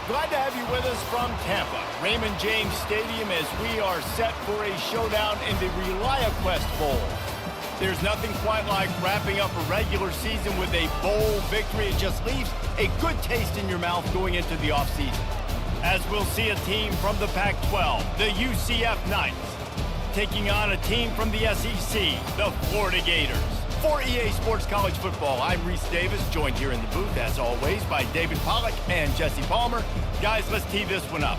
Glad to have you with us from Tampa, Raymond James Stadium, as we are set for a showdown in the RELIAQUEST Bowl. There's nothing quite like wrapping up a regular season with a bowl victory. It just leaves a good taste in your mouth going into the offseason. As we'll see a team from the Pac-12, the UCF Knights, taking on a team from the SEC, the Florida Gators. For EA Sports College Football, I'm Reese Davis, joined here in the booth, as always, by David Pollack and Jesse Palmer. Guys, let's tee this one up.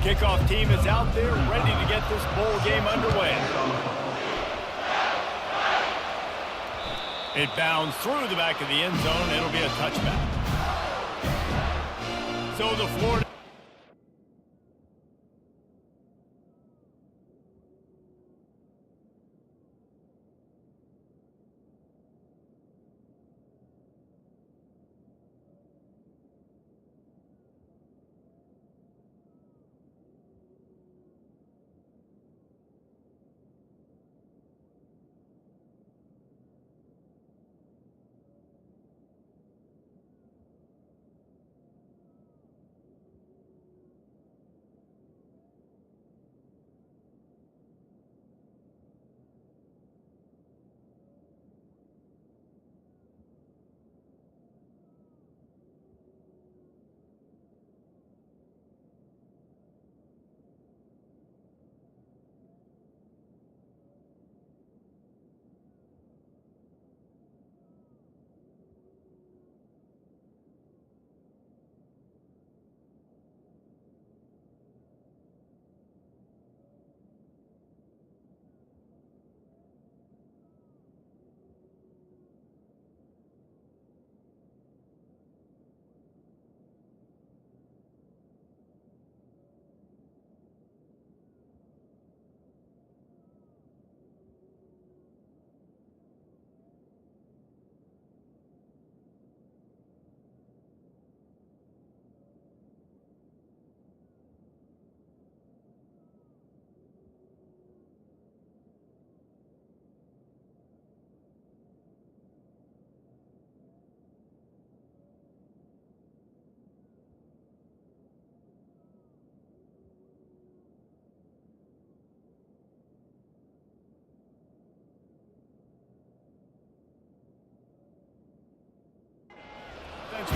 Kickoff team is out there, ready to get this bowl game underway. It bounds through the back of the end zone. It'll be a touchback. So the Florida...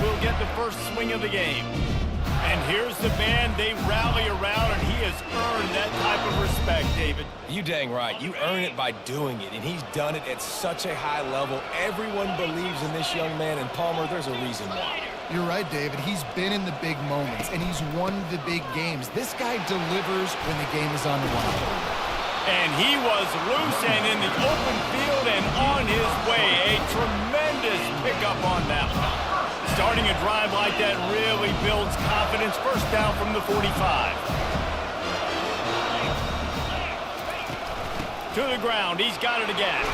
will get the first swing of the game. And here's the band they rally around, and he has earned that type of respect, David. You dang right. You earn it by doing it, and he's done it at such a high level. Everyone believes in this young man, and Palmer, there's a reason why. You're right, David. He's been in the big moments, and he's won the big games. This guy delivers when the game is on the line. And he was loose and in the open field and on his way. A tremendous pickup on that one. Starting a drive like that really builds confidence. First down from the 45. To the ground. He's got it again.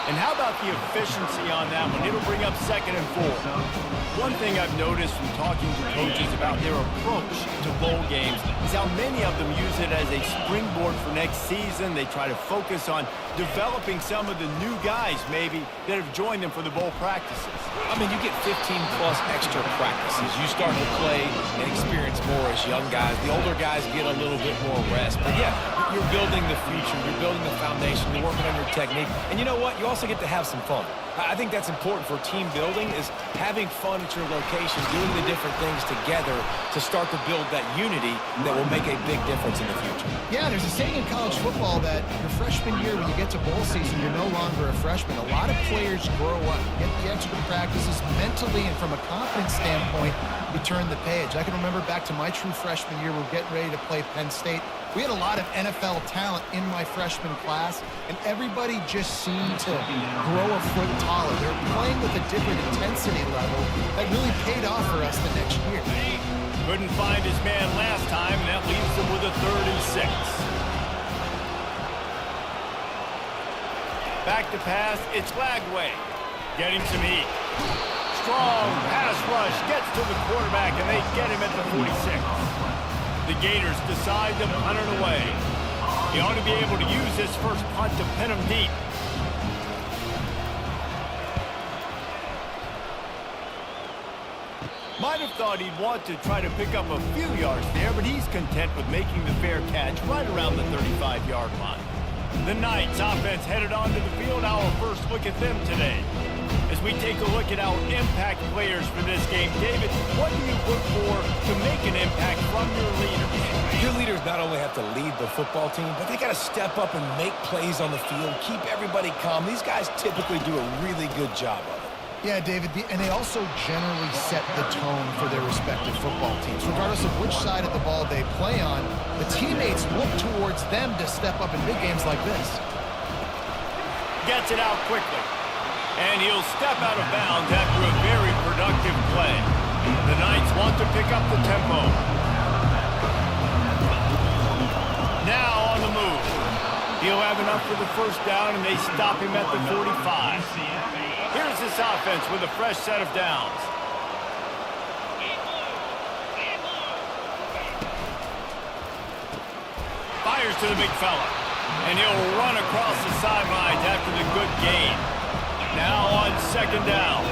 And how about the efficiency on that one? It'll bring up 2nd and 4. One thing I've noticed from talking to coaches about their approach to bowl games is how many of them use it as a springboard for next season. They try to focus on developing some of the new guys, maybe, that have joined them for the bowl practices. I mean, you get 15-plus extra practices. You start to play and experience more as young guys. The older guys get a little bit more rest. But, yeah, you're building the future. You're building the foundation. You're working on your technique. And you know what? You also get to have some fun. I think that's important for team building, is having fun at your location, doing the different things together to start to build that unity that will make a big difference in the future. Yeah, there's a saying in college football that your freshman year, when you get to bowl season, you're no longer a freshman. A lot of players grow up, get the extra practices mentally, and from a confidence standpoint, you turn the page. I can remember back to my true freshman year, we're getting ready to play Penn State. We had a lot of NFL talent in my freshman class, and everybody just seemed to grow a foot taller. They were playing with a different intensity level that really paid off for us the next year. Couldn't find his man last time, and that leaves him with a 3rd and 6. Back to pass. It's Lagway. Getting some heat. Strong pass rush gets to the quarterback, and they get him at the 46. The Gators decide to punt it away. He ought to be able to use this first punt to pin him deep. Might have thought he'd want to try to pick up a few yards there, but he's content with making the fair catch right around the 35-yard line. The Knights offense headed onto the field. Our first look at them today. As we take a look at our impact players for this game, David, what do you look for to make an impact from your leaders? Your leaders not only have to lead the football team, but they got to step up and make plays on the field, keep everybody calm. These guys typically do a really good job of it. Yeah, David, and they also generally set the tone for their respective football teams. Regardless of which side of the ball they play on, the teammates look towards them to step up in big games like this. Gets it out quickly. And he'll step out of bounds after a very productive play. The Knights want to pick up the tempo. Now on the move. He'll have enough for the first down, and they stop him at the 45. Here's this offense with a fresh set of downs. Fires to the big fella. And he'll run across the sidelines after the good gain. Now on second down.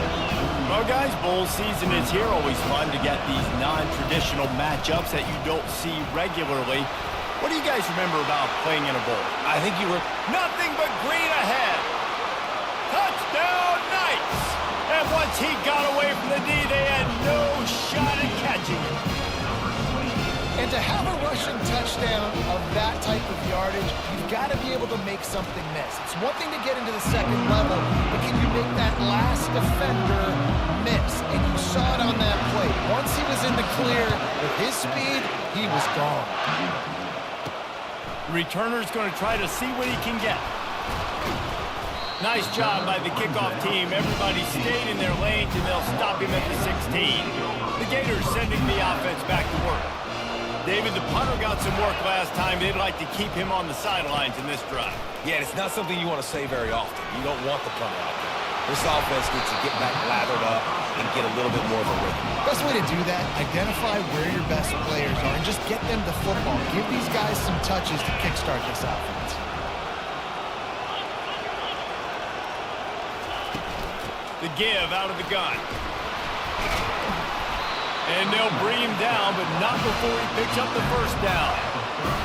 Well, guys, bowl season is here. Always fun to get these non-traditional matchups that you don't see regularly. What do you guys remember about playing in a bowl? I think you were... Nothing but green ahead. Touchdown, Knights! And once he got away from the D, they had no shot at catching him. And to have a rushing touchdown of that type of yardage, you've got to be able to make something miss. It's one thing to get into the second level, but can you make that last defender miss? And you saw it on that play. Once he was in the clear, with his speed, he was gone. Returner's going to try to see what he can get. Nice job by the kickoff team. Everybody stayed in their lanes, and they'll stop him at the 16. The Gators sending the offense back to work. David, the punter got some work last time. They'd like to keep him on the sidelines in this drive. Yeah, it's not something you want to say very often. You don't want the punter out there. This offense needs to get back lathered up and get a little bit more of a rhythm. Best way to do that, identify where your best players are and just get them the football. Give these guys some touches to kickstart this offense. The give out of the gun. And they'll bring him down, but not before he picks up the first down.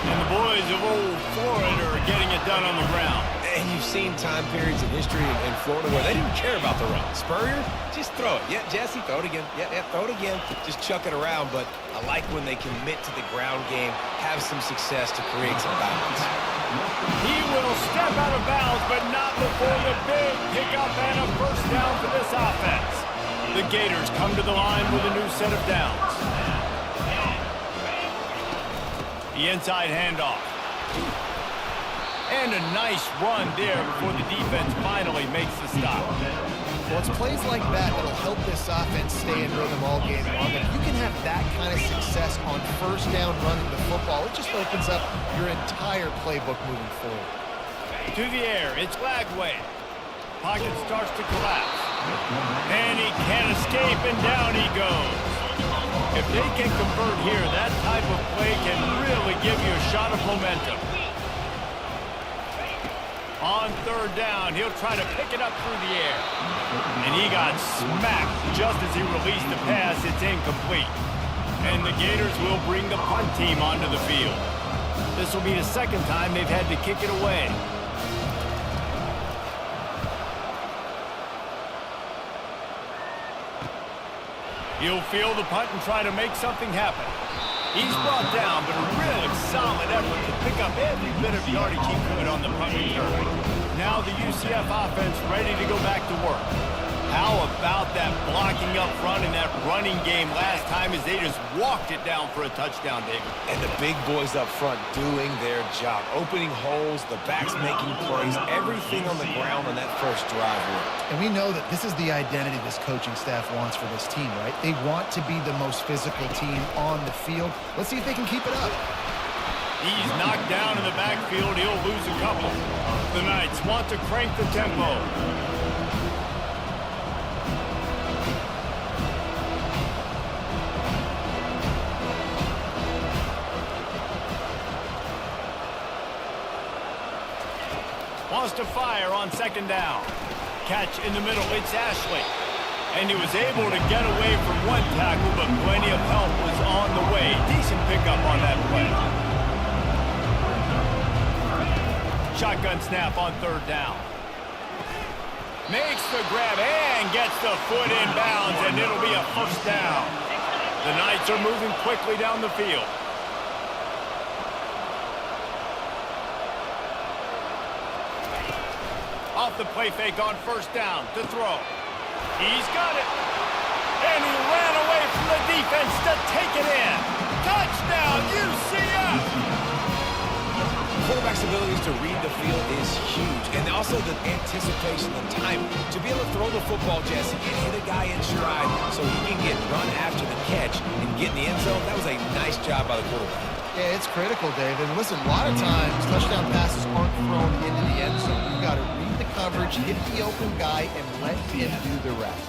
And the boys of old Florida are getting it done on the ground. And you've seen time periods in history in Florida where they didn't care about the run. Spurrier, just throw it. Yeah, Jesse, throw it again. Yeah, throw it again. Just chuck it around. But I like when they commit to the ground game, have some success to create some balance. He will step out of bounds, but not before the big pickup and a first down for this offense. The Gators come to the line with a new set of downs. The inside handoff. And a nice run there before the defense finally makes the stop. Well, it's plays like that that'll help this offense stay in rhythm all game long. If you can have that kind of success on first down running the football, it just opens up your entire playbook moving forward. To the air, it's Lagway. Pocket starts to collapse. And he can't escape, and down he goes. If they can convert here, that type of play can really give you a shot of momentum. On third down, he'll try to pick it up through the air. And he got smacked just as he released the pass. It's incomplete. And the Gators will bring the punt team onto the field. This will be the second time they've had to kick it away. He'll field the punt and try to make something happen. He's brought down, but a really solid effort to pick up every bit of yardage he could on the punt return. Now the UCF offense ready to go back to work. How about that blocking up front in that running game last time as they just walked it down for a touchdown, David? And the big boys up front doing their job. Opening holes, the backs making plays, everything on the ground on that first drive worked. And we know that this is the identity this coaching staff wants for this team, right? They want to be the most physical team on the field. Let's see if they can keep it up. He's knocked down in the backfield. He'll lose a couple. The Knights want to crank the tempo. Wants to fire on second down. Catch in the middle. It's Ashley. And he was able to get away from one tackle, but plenty of help was on the way. Decent pickup on that play. Shotgun snap on third down. Makes the grab and gets the foot in bounds, and it'll be a first down. The Knights are moving quickly down the field. Off the play fake on first down to throw. He's got it. And he ran away from the defense to take it in. Touchdown, UCF! Quarterback's abilities to read the field is huge. And also the anticipation, the timing. To be able to throw the football, Jesse, and hit a guy in stride so he can get run after the catch and get in the end zone, that was a nice job by the quarterback. Yeah, it's critical, David. Listen, a lot of times touchdown passes aren't thrown into the end zone. You've got to read the coverage, hit the open guy, and let him do the rest.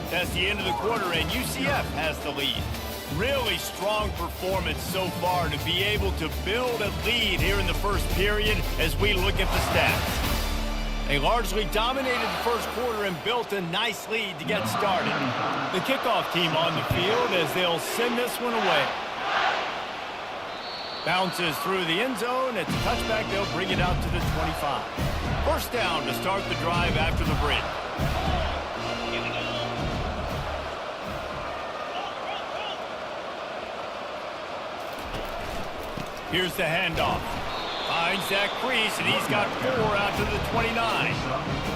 That's the end of the quarter, and UCF has the lead. Really strong performance so far to be able to build a lead here in the first period as we look at the stats. They largely dominated the first quarter and built a nice lead to get started. The kickoff team on the field as they'll send this one away. Bounces through the end zone. It's a touchback. They'll bring it out to the 25. First down to start the drive after the break. Here's the handoff. Finds that crease, and he's got 4 out to the 29.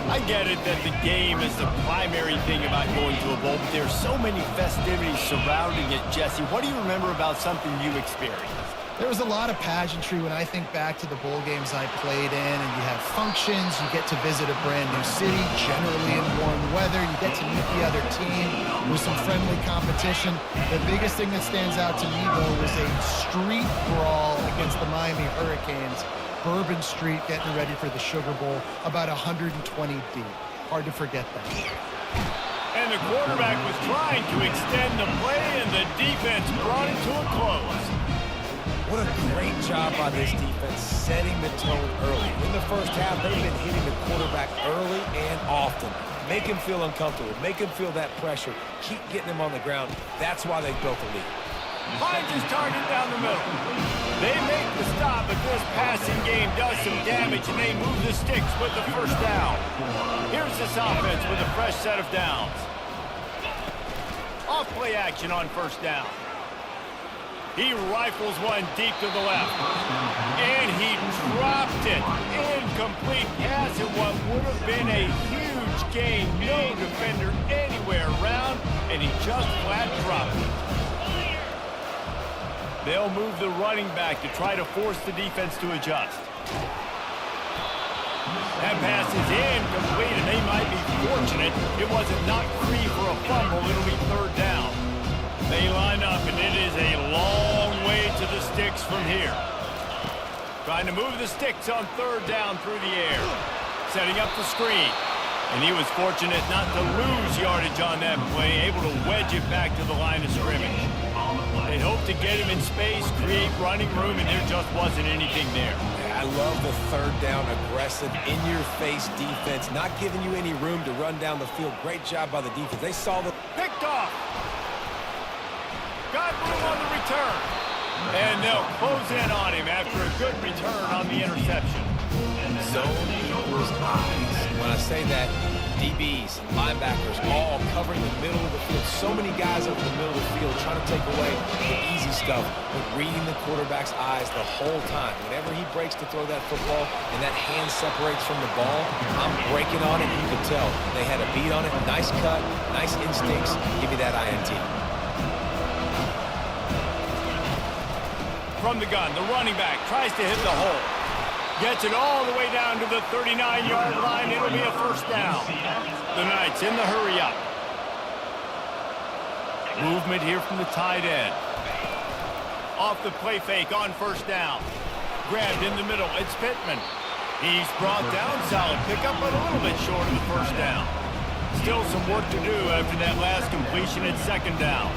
I get it that the game is the primary thing about going to a bowl, but there's so many festivities surrounding it, Jesse. What do you remember about something you experienced? There was a lot of pageantry when I think back to the bowl games I played in, and you have functions, you get to visit a brand new city, generally in warm weather, you get to meet the other team with some friendly competition. The biggest thing that stands out to me, though, was a street brawl against the Miami Hurricanes. Bourbon Street getting ready for the Sugar Bowl, about 120 deep. Hard to forget that. And the quarterback was trying to extend the play, and the defense brought it to a close. What a great job by this defense setting the tone early. In the first half, they've been hitting the quarterback early and often. Make him feel uncomfortable. Make him feel that pressure. Keep getting him on the ground. That's why they built the lead. Finds his target down the middle. They make the stop, but this passing game does some damage, and they move the sticks with the first down. Here's this offense with a fresh set of downs. Off play action on first down. He rifles one deep to the left. And he dropped it. Incomplete pass in what would have been a huge gain. No defender anywhere around, and he just flat dropped it. They'll move the running back to try to force the defense to adjust. That pass is incomplete, and they might be fortunate it wasn't knocked free for a fumble. It'll be third down. They line up, and it is a long way to the sticks from here. Trying to move the sticks on third down through the air. Setting up the screen. And he was fortunate not to lose yardage on that play, able to wedge it back to the line of scrimmage. They hoped to get him in space, create running room, and there just wasn't anything there. I love the third down, aggressive, in-your-face defense, not giving you any room to run down the field. Great job by the defense. They saw the... Picked off. Got room on the return. And they'll close in on him after a good return on the interception. Zone equals eyes. When I say that, DBs, linebackers, all covering the middle of the field. So many guys over the middle of the field trying to take away the easy stuff, but reading the quarterback's eyes the whole time. Whenever he breaks to throw that football and that hand separates from the ball, I'm breaking on it. You can tell they had a beat on it. Nice cut, nice instincts. Give me that INT. From the gun, the running back tries to hit the hole. Gets it all the way down to the 39-yard line. It'll be a first down. The Knights in the hurry up. Movement here from the tight end. Off the play fake on first down. Grabbed in the middle. It's Pittman. He's brought down. Solid pickup, but a little bit short of the first down. Still some work to do after that last completion at second down.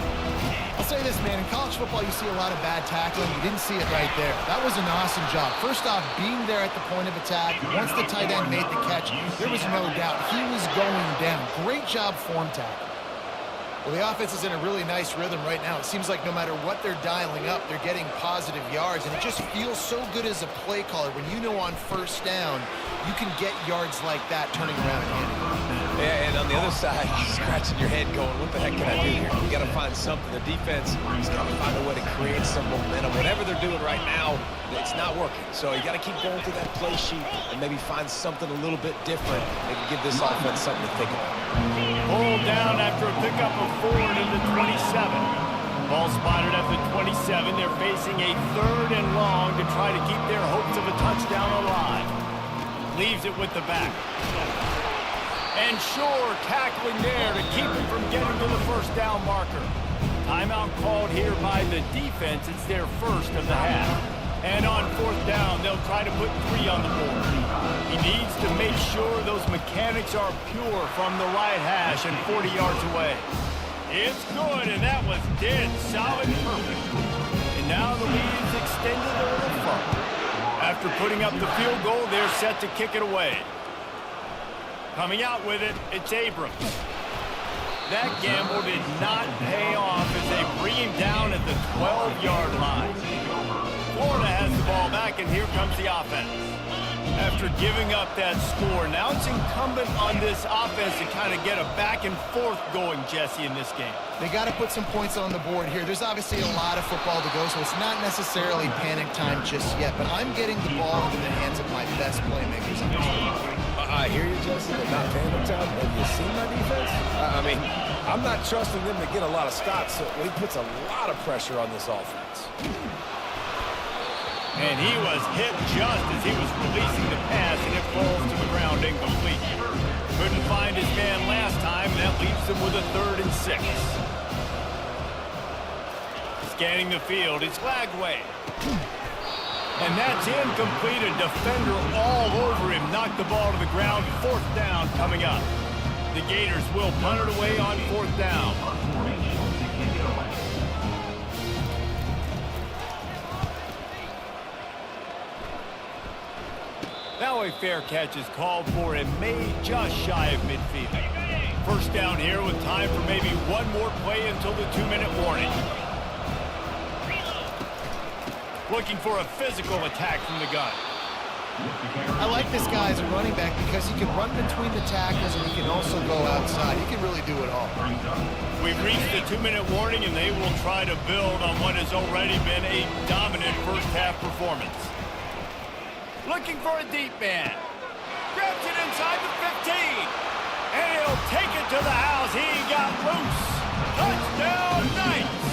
I'll say this, man. In college football, you see a lot of bad tackling. You didn't see it right there. That was an awesome job. First off, being there at the point of attack. Once the tight end made the catch, there was no doubt he was going down. Great job form tackle. Well, the offense is in a really nice rhythm right now. It seems like no matter what they're dialing up, they're getting positive yards, and it just feels so good as a play caller when you know on first down you can get yards like that turning around and handing it. Yeah, and on the other side, you're scratching your head going, what the heck can I do here? You got to find something. The defense has got to find a way to create some momentum. Whatever they're doing right now, it's not working. So you got to keep going through that play sheet and maybe find something a little bit different that can give this offense something to think about. Pulled down after a pickup of 4 into 27. Ball spotted at the 27. They're facing a 3rd and long to try to keep their hopes of a touchdown alive. Leaves it with the back. And Shore tackling there to keep it from getting to the first down marker. Timeout called here by the defense. It's their first of the half. And on 4th down, they'll try to put 3 on the board. He needs to make sure those mechanics are pure from the right hash and 40 yards away. It's good, and that was dead solid perfect. And now the lead's extended a little further. After putting up the field goal, they're set to kick it away. Coming out with it, it's Abrams. That gamble did not pay off as they bring him down at the 12-yard line. Florida has the ball back, and here comes the offense. After giving up that score, now it's incumbent on this offense to kind of get a back and forth going, Jesse, in this game. They got to put some points on the board here. There's obviously a lot of football to go, so it's not necessarily panic time just yet, but I'm getting the ball into the hands of my best playmakers on this team. I hear you, Jesse, but not panic time. Have you seen my defense? I mean, I'm not trusting them to get a lot of stops, so he puts a lot of pressure on this offense. And he was hit just as he was releasing the pass, and it falls to the ground incomplete. Couldn't find his man last time, and that leaves him with a 3rd and 6. Scanning the field, it's Lagway. And that's incomplete. A defender all over him. Knocked the ball to the ground. 4th down coming up. The Gators will punt it away on 4th down. Now a fair catch is called for and made just shy of midfield. First down here with time for maybe one more play until the 2-minute warning. Looking for a physical attack from the gun. I like this guy as a running back because he can run between the tackles and he can also go outside. He can really do it all. We've reached the 2-minute warning, and they will try to build on what has already been a dominant first-half performance. Looking for a deep man. Grabs it inside the 15. And he'll take it to the house. He got loose. Touchdown, Knights.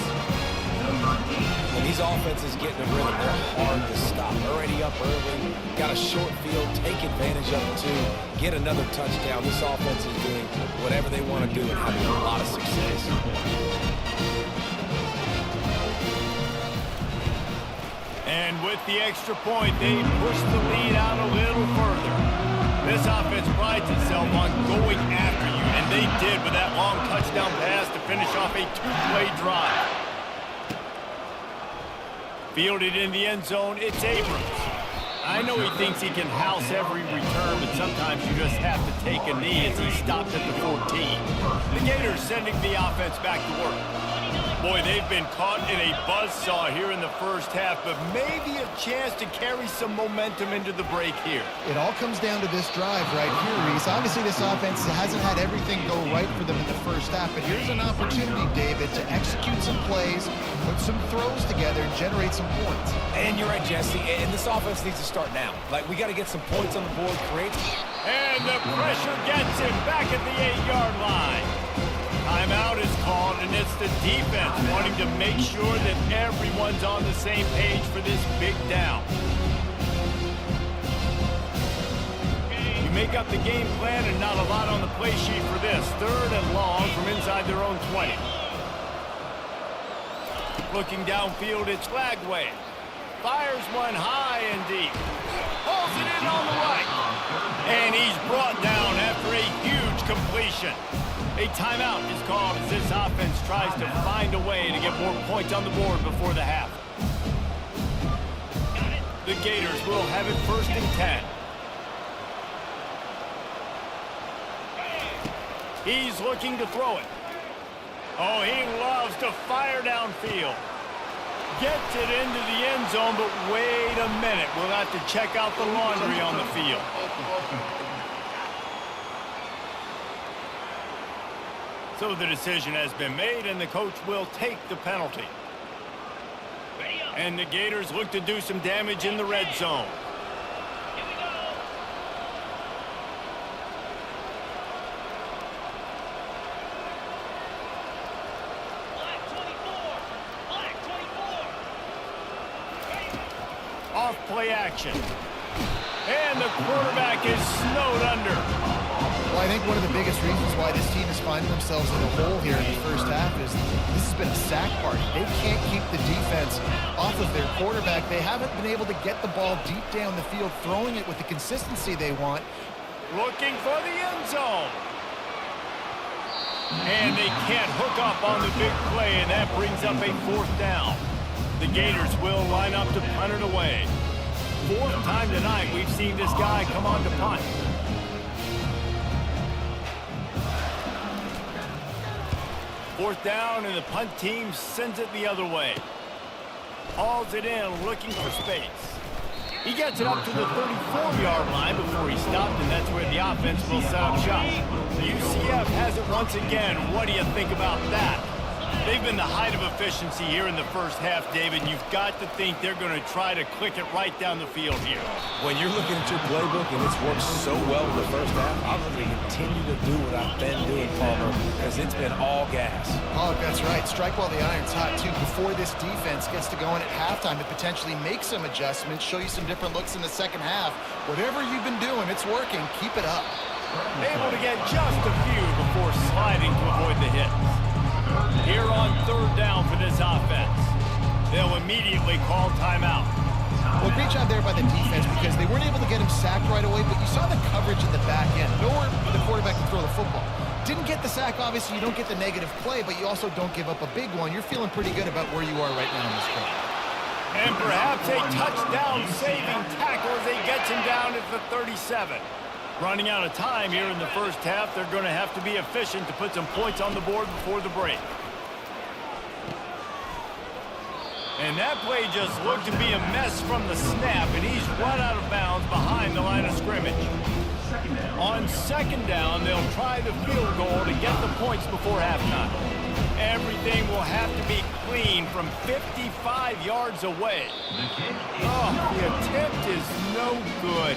When these offenses get in a rhythm, they're hard to stop. Already up early, got a short field, take advantage of it too, get another touchdown. This offense is doing whatever they want to do and having a lot of success. And with the extra point, they push the lead out a little further. This offense prides itself on going after you, and they did with that long touchdown pass to finish off a 2-play drive. Fielded in the end zone, it's Abrams. I know he thinks he can house every return, but sometimes you just have to take a knee as he stopped at the 14. The Gators sending the offense back to work. Boy, they've been caught in a buzzsaw here in the first half, but maybe a chance to carry some momentum into the break here. It all comes down to this drive right here, Reese. Obviously, this offense hasn't had everything go right for them in the first half, but here's an opportunity, David, to execute some plays, put some throws together, and generate some points. And you're right, Jesse, and this offense needs to start now. Like, we got to get some points on the board, create. And the pressure gets him back at the 8-yard line. Timeout is called, and it's the defense wanting to make sure that everyone's on the same page for this big down. You make up the game plan and not a lot on the play sheet for this. 3rd and long from inside their own 20. Looking downfield, it's Lagway. Fires one high and deep. Pulls it in on the right. And he's brought down after a huge completion. A timeout is called as this offense tries to find a way to get more points on the board before the half. The Gators will have it 1st and 10. He's looking to throw it. Oh, he loves to fire downfield. Gets it into the end zone, but wait a minute. We'll have to check out the laundry on the field. So the decision has been made, and the coach will take the penalty. And the Gators look to do some damage in the red zone. Off play action. And the quarterback is snowed under. Well, I think one of the biggest reasons why this team is finding themselves in a hole here in the first half is this has been a sack party. They can't keep the defense off of their quarterback. They haven't been able to get the ball deep down the field, throwing it with the consistency they want. Looking for the end zone. And they can't hook up on the big play, and that brings up a 4th down. The Gators will line up to punt it away. 4th time tonight we've seen this guy come on to punt. Fourth down, and the punt team sends it the other way. Hauls it in, looking for space. He gets it up to the 34-yard line before he stopped, and that's where the offense will set up shop. The UCF has it once again. What do you think about that? They've been the height of efficiency here in the first half, David. You've got to think they're going to try to click it right down the field here. When you're looking at your playbook and it's worked so well in the first half, I'm going to continue to do what I've been doing, Palmer, because it's been all gas. Oh, that's right. Strike while the iron's hot, too. Before this defense gets to going at halftime to potentially make some adjustments, show you some different looks in the second half. Whatever you've been doing, it's working. Keep it up. Able to get just a few before sliding to avoid the hit. Here on 3rd down for this offense. They'll immediately call timeout. Well, great job there by the defense because they weren't able to get him sacked right away, but you saw the coverage in the back end. Nowhere for the quarterback to throw the football. Didn't get the sack, obviously. You don't get the negative play, but you also don't give up a big one. You're feeling pretty good about where you are right now in this game. And perhaps a touchdown-saving tackle as they gets him down at the 37. Running out of time here in the first half. They're going to have to be efficient to put some points on the board before the break. And that play just looked to be a mess from the snap, and he's run out of bounds behind the line of scrimmage. On 2nd down, they'll try the field goal to get the points before halftime. Everything will have to be clean from 55 yards away. Oh, the attempt is no good.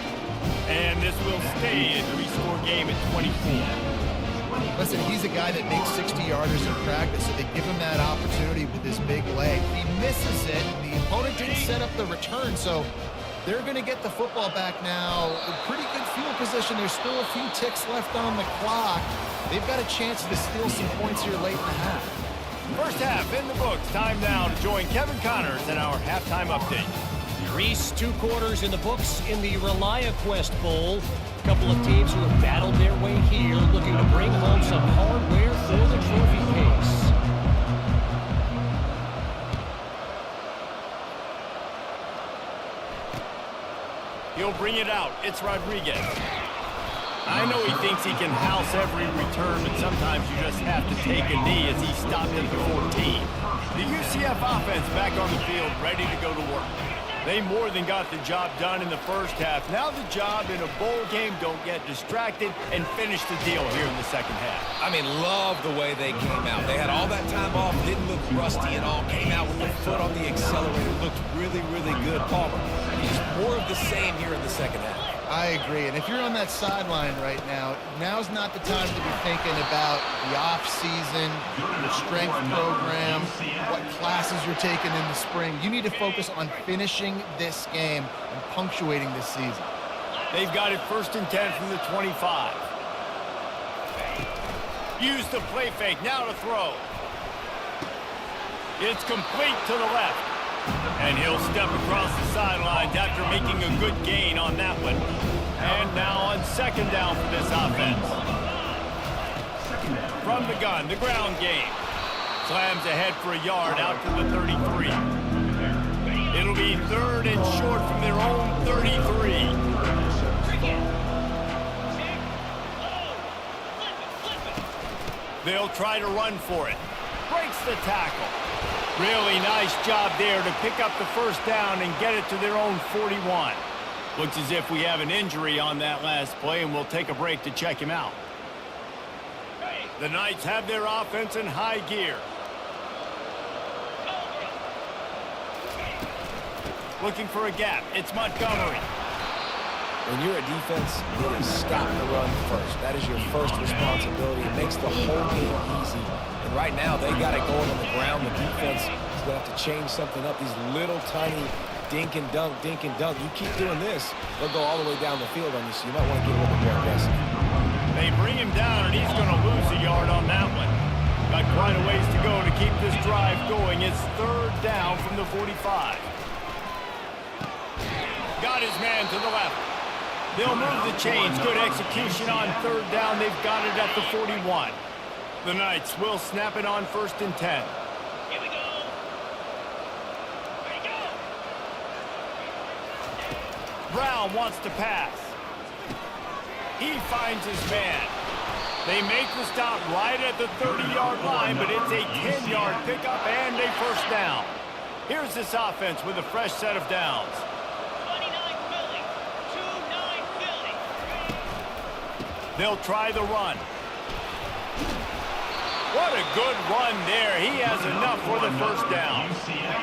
And this will stay a 3-score game at 24. Listen, he's a guy that makes 60-yarders in practice, so they give him that opportunity with his big leg. He misses it. The opponent didn't set up the return, so they're going to get the football back now. A pretty good field position. There's still a few ticks left on the clock. They've got a chance to steal some points here late in the half. First half in the books. Time now to join Kevin Connors in our halftime update. Reese, 2 quarters in the books in the RELIAQUEST Bowl. A couple of teams who have battled their way here, looking to bring home some hardware for the trophy case. He'll bring it out. It's Rodriguez. I know he thinks he can house every return, but sometimes you just have to take a knee as he stopped at the 14. The UCF offense back on the field, ready to go to work. They more than got the job done in the first half. Now the job in a bowl game, don't get distracted and finish the deal here in the second half. I mean, love the way they came out. They had all that time off, didn't look rusty at all, came out with their foot on the accelerator, looked really, really good. Palmer, just more of the same here in the second half. I agree, and if you're on that sideline right now, now's not the time to be thinking about the off-season, your strength program, what classes you're taking in the spring. You need to focus on finishing this game and punctuating this season. They've got it 1st and 10 from the 25. Use the play fake, now to throw. It's complete to the left. And he'll step across the sidelines after making a good gain on that one. And now on second down for this offense. From the gun, the ground game. Slams ahead for a yard out to the 33. It'll be third and short from their own 33. They'll try to run for it. Breaks the tackle. Really nice job there to pick up the first down and get it to their own 41. Looks as if we have an injury on that last play, and we'll take a break to check him out. The Knights have their offense in high gear. Looking for a gap. It's Montgomery. When you're a defense, it is stop the run first. That is your first responsibility. It makes the whole game easy. And right now, they got it going on the ground. The defense is going to have to change something up. These little tiny dink and dunk, dink and dunk. You keep doing this, they'll go all the way down the field on you, so you might want to get a little bit more aggressive. They bring him down, and he's going to lose a yard on that one. Got quite a ways to go to keep this drive going. It's third down from the 45. Got his man to the left. They'll move the chains. Good execution on third down. They've got it at the 41. The Knights will snap it on first and 10. Here we go. Ready, go. Brown wants to pass. He finds his man. They make the stop right at the 30-yard line, but it's a 10-yard pickup and a first down. Here's this offense with a fresh set of downs. 29 Philly. 2-9 Philly. They'll try the run. What a good run there. He has enough for the first down.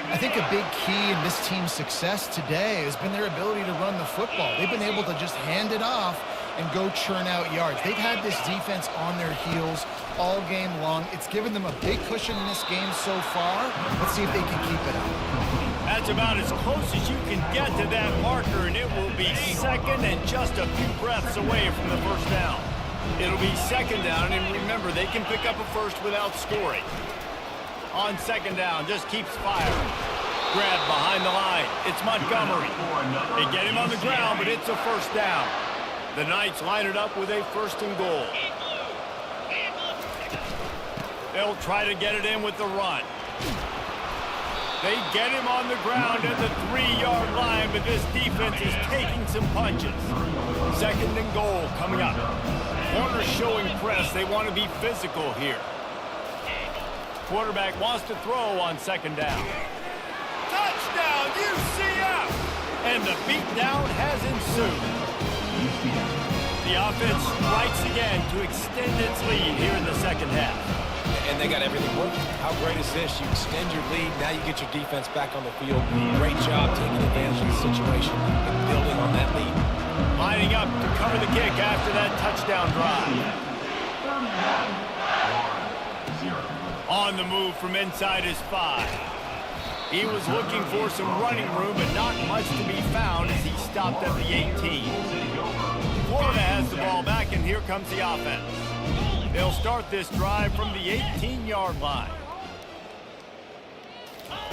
I think a big key in this team's success today has been their ability to run the football. They've been able to just hand it off and go churn out yards. They've had this defense on their heels all game long. It's given them a big cushion in this game so far. Let's see if they can keep it up. That's about as close as you can get to that marker, and it will be second and just a few breaths away from the first down. It'll be second down, and remember, they can pick up a first without scoring. On second down, just keeps firing. Grab behind the line. It's Montgomery. They get him on the ground, but it's a first down. The Knights line it up with a first and goal. They'll try to get it in with the run. They get him on the ground at the 3-yard line, but this defense is taking some punches. Second and goal coming up. Corners showing press. They want to be physical here. Quarterback wants to throw on second down. Touchdown, UCF! And the beatdown has ensued. The offense strikes again to extend its lead here in the second half. And they got everything working. How great is this? You extend your lead, now you get your defense back on the field. Great job taking advantage of the situation and building on that lead. Lining up to cover the kick after that touchdown drive. On the move from inside his 5. He was looking for some running room, but not much to be found as he stopped at the 18. Florida has the ball back, and here comes the offense. They'll start this drive from the 18-yard line.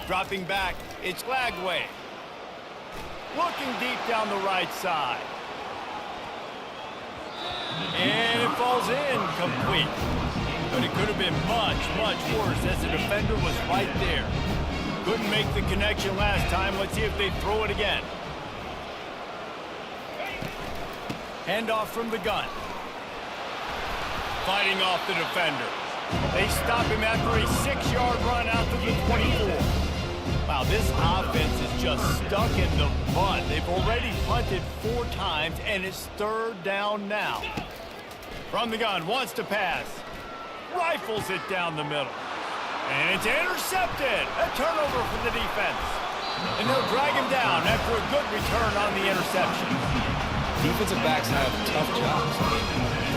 Dropping back, it's Lagway. Looking deep down the right side. And it falls in complete. But it could have been much, much worse as the defender was right there. Couldn't make the connection last time. Let's see if they throw it again. Handoff from the gun. Fighting off the defender. They stop him after a 6-yard run out to the 24. Wow, this offense is just stuck in the mud. They've already punted 4 times, and it's third down now. From the gun, wants to pass. Rifles it down the middle. And it's intercepted. A turnover for the defense. And they'll drag him down after a good return on the interception. Defensive backs have tough jobs.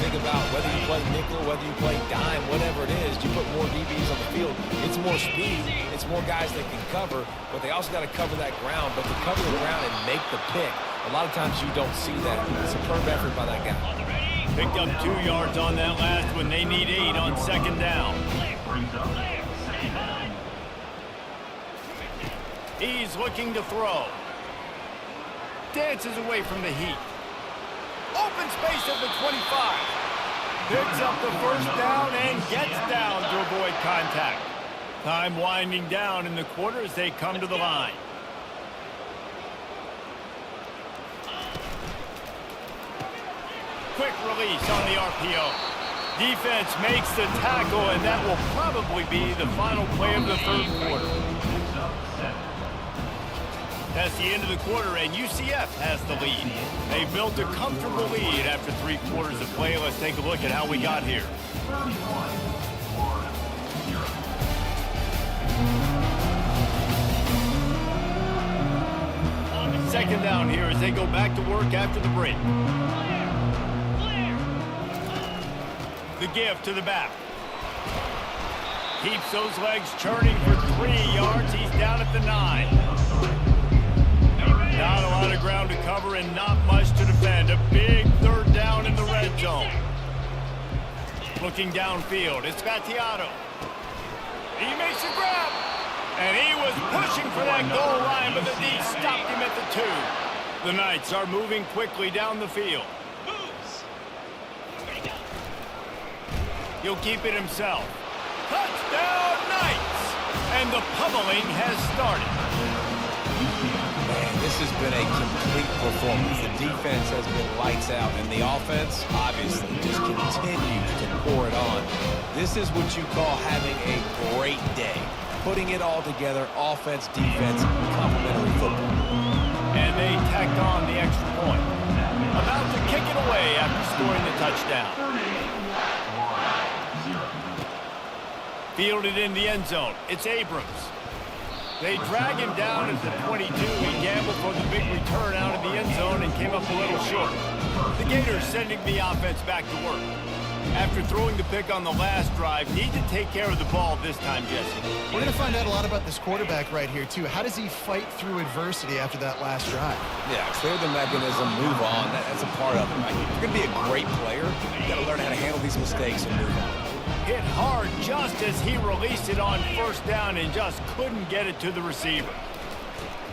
Think about whether you play nickel, whether you play dime, whatever it is, you put more DBs on the field. It's more speed, it's more guys that can cover, but they also got to cover that ground. But to cover the ground and make the pick, a lot of times you don't see that. Superb effort by that guy. Picked up 2 yards on that last one. They need 8 on second down. He's looking to throw. Dances away from the heat. Open space at the 25. Picks up the first down and gets down to avoid contact. Time winding down in the quarter as they come to the line. Quick release on the RPO. Defense makes the tackle, and that will probably be the final play of the third quarter. That's the end of the quarter, and UCF has the lead. They built a comfortable lead after 3 quarters of play. Let's take a look at how we got here. Second down here as they go back to work after the break. The give to the back. Keeps those legs churning for 3 yards. He's down at the 9. Not a lot of ground to cover and not much to defend. A big third down in the red zone. Looking downfield, it's Gattiato. He makes a grab. And he was pushing for that goal line, but the D stopped him at the 2. The Knights are moving quickly down the field. He'll keep it himself. Touchdown, Knights! And the pummeling has started. Man, this has been a complete performance. The defense has been lights out, and the offense, obviously, just continues to pour it on. This is what you call having a great day. Putting it all together, offense, defense, complementary football. And they tacked on the extra point. About to kick it away after scoring the touchdown. Fielded in the end zone. It's Abrams. They drag him down at the 22. He gambled for the big return out of the end zone and came up a little short. The Gators sending the offense back to work. After throwing the pick on the last drive, need to take care of the ball this time, Jesse. We're going to find out a lot about this quarterback right here, too. How does he fight through adversity after that last drive? Yeah, clear the mechanism, move on. That's a part of it, right? If you're going to be a great player, you got to learn how to handle these mistakes and move on. Hit hard just as he released it on first down and just couldn't get it to the receiver.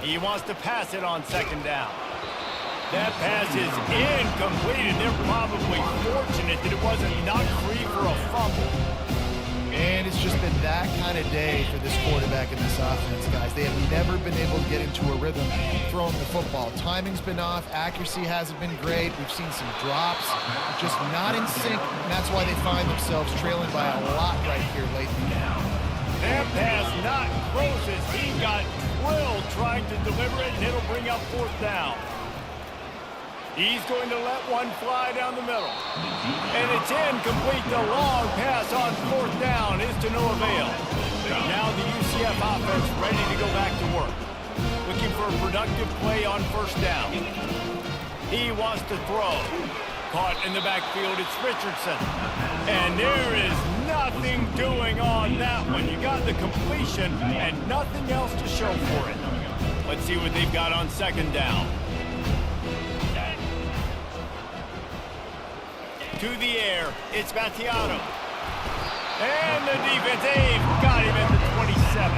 He wants to pass it on second down. That pass is incomplete, and they're probably fortunate that it wasn't knocked free for a fumble. And it's just been that kind of day for this quarterback and this offense, guys. They have never been able to get into a rhythm throwing the football. Timing's been off. Accuracy hasn't been great. We've seen some drops. Just not in sync, and that's why they find themselves trailing by a lot right here late in the game. That pass not close as he got drilled trying to deliver it, and it'll bring up fourth down. He's going to let one fly down the middle. And it's incomplete. The long pass on fourth down is to no avail. Now the UCF offense ready to go back to work. Looking for a productive play on first down. He wants to throw. Caught in the backfield, it's Richardson. And there is nothing doing on that one. You got the completion and nothing else to show for it. Let's see what they've got on second down. To the air, it's Gattiato. And the defense, got him at the 27.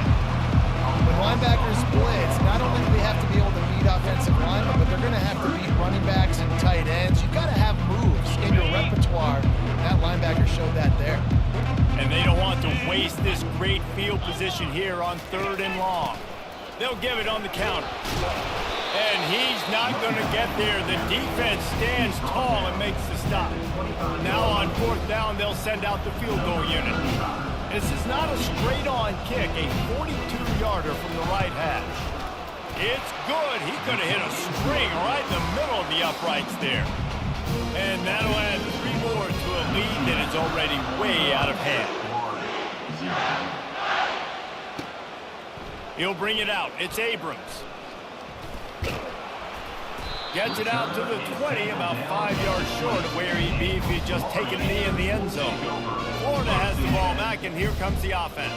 When linebackers blitz, not only do they have to be able to beat offensive linemen, but they're going to have to beat running backs and tight ends. You've got to have moves in your repertoire. That linebacker showed that there. And they don't want to waste this great field position here on third and long. They'll give it on the counter. And he's not going to get there. The defense stands tall and makes the stop. Now on fourth down, they'll send out the field goal unit. This is not a straight-on kick, a 42-yarder from the right hash. It's good. He could have hit a string right in the middle of the uprights there. And that'll add 3 more to a lead that is already way out of hand. He'll bring it out. It's Abrams. Gets it out to the 20, about 5 yards short of where he'd be if he'd just taken a knee in the end zone. Florida has the ball back, and here comes the offense.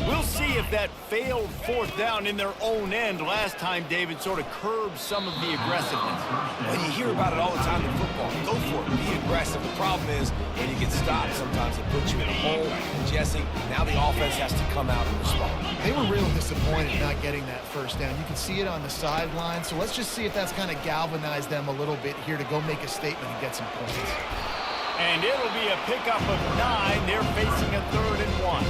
We'll see if that failed fourth down in their own end last time, David, sort of curbed some of the aggressiveness. Well, you hear about it all the time in football. Go for it. Be aggressive. The problem is when you get stopped, sometimes it puts you in a hole. Jesse, now the offense has to come out and respond. They were real disappointed not getting that first down. You can see it on the sideline. So let's just see if that's kind of galvanized them a little bit here to go make a statement and get some points. And it'll be a pickup of 9. They're facing a 3rd and 1.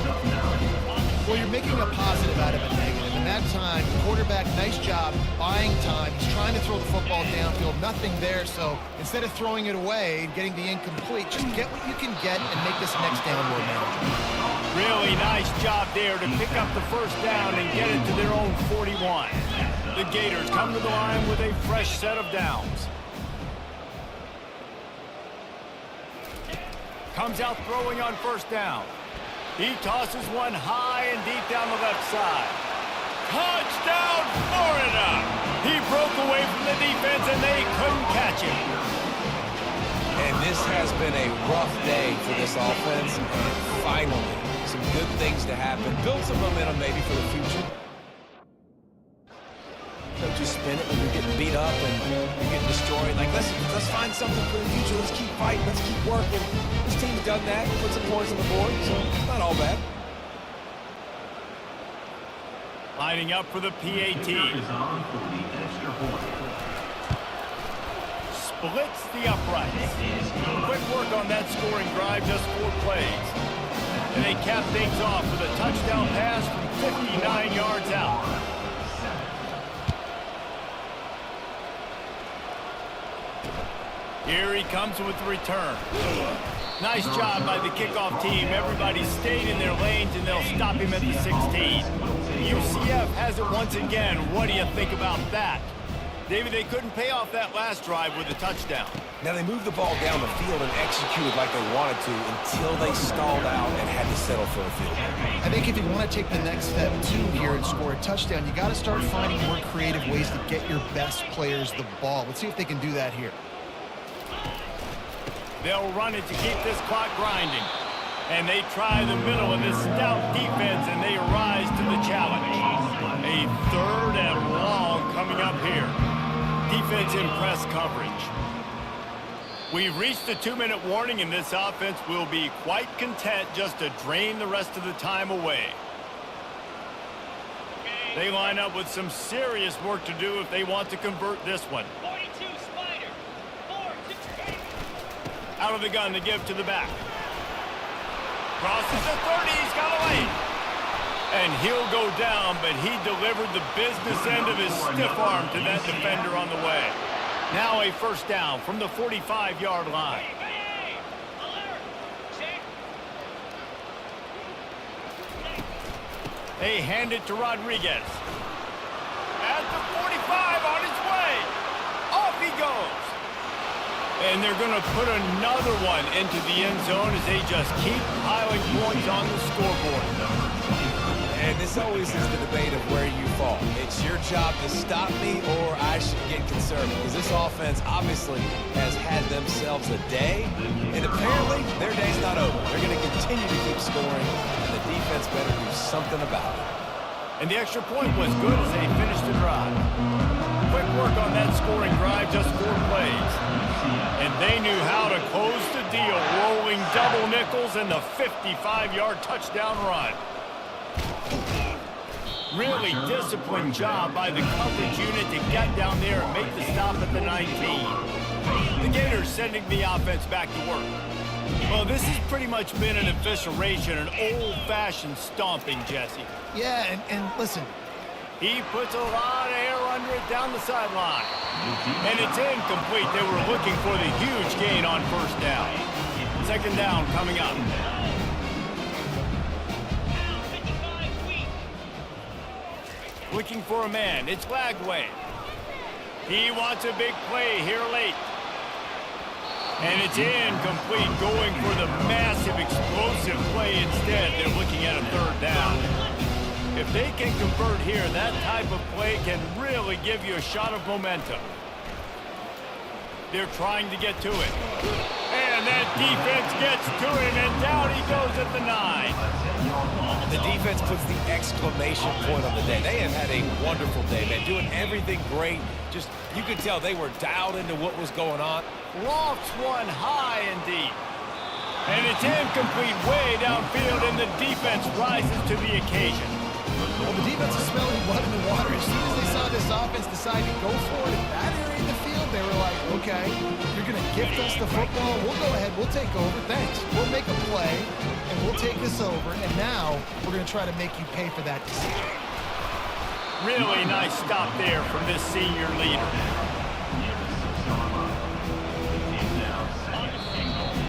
Well, you're making a positive out of a negative. And that time, the quarterback, nice job buying time. He's trying to throw the football downfield. Nothing there. So instead of throwing it away and getting the incomplete, just get what you can get and make this next down more manageable. Really nice job there to pick up the first down and get it to their own 41. The Gators come to the line with a fresh set of downs. Comes out throwing on first down. He tosses one high and deep down the left side. Touchdown, Florida! He broke away from the defense and they couldn't catch him. And this has been a rough day for this offense. And finally, some good things to happen. Build some momentum maybe for the future. Don't just spin it when you're getting beat up and you're getting destroyed. Like, let's find something for the future. Let's keep fighting. Let's keep working. This team's done that. Put some points on the board, so it's not all bad. Lining up for the PAT. Splits the uprights. Quick work on that scoring drive, just 4 plays. And they cap things off with a touchdown pass from 59 yards out. Here he comes with the return. Nice job by the kickoff team. Everybody stayed in their lanes, and they'll stop him at the 16. UCF has it once again. What do you think about that? David, they couldn't pay off that last drive with a touchdown. Now, they moved the ball down the field and executed like they wanted to until they stalled out and had to settle for a field goal. I think if you want to take the next step, too, here and score a touchdown, you got to start finding more creative ways to get your best players the ball. Let's see if they can do that here. They'll run it to keep this clock grinding. And they try the middle of this stout defense, and they rise to the challenge. A 3rd and long coming up here. Defense in press coverage. We've reached the 2-minute warning, and this offense will be quite content just to drain the rest of the time away. They line up with some serious work to do if they want to convert this one. 42, Spider. 4, 2, Out of the gun, the give to the back. Crosses the 30, he's got a lane. And he'll go down, but he delivered the business end of his stiff arm to that defender on the way. Now a first down from the 45-yard line. Hey! Alert! Check! They hand it to Rodriguez. At the 45, on his way. Off he goes. And they're going to put another one into the end zone as they just keep piling points on the scoreboard. And this always is the debate of where you fall. It's your job to stop me, or I should get conservative. Because this offense obviously has had themselves a day, and apparently their day's not over. They're going to continue to keep scoring, and the defense better do something about it. And the extra point was good as they finished the drive. Quick work on that scoring drive, just 4 plays. And they knew how to close the deal, rolling double nickels and the 55-yard touchdown run. Really disciplined job by the coverage unit to get down there and make the stop at the 19. The Gators sending the offense back to work. Well, this has pretty much been an evisceration, an old-fashioned stomping, Jesse. Yeah, and listen. He puts a lot of air under it down the sideline. And it's incomplete. They were looking for the huge gain on first down. Second down coming up. Looking for a man. It's Lagway. He wants a big play here late. And it's incomplete, going for the massive explosive play instead. They're looking at a 3rd down. If they can convert here, that type of play can really give you a shot of momentum. They're trying to get to it. And and that defense gets to him, and down he goes at the 9. The defense puts the exclamation point on the day. They have had a wonderful day, man, doing everything great. Just, you could tell they were dialed into what was going on. Lofts one high and deep. And it's incomplete way downfield, and the defense rises to the occasion. Well, the defense is smelling blood in the water. As soon as they saw this offense decide to go for it in that area of the field, they were like, okay, you're going to gift us the football. We'll go ahead. We'll take over. Thanks. We'll make a play, and we'll take this over. And now we're going to try to make you pay for that decision. Really nice stop there from this senior leader.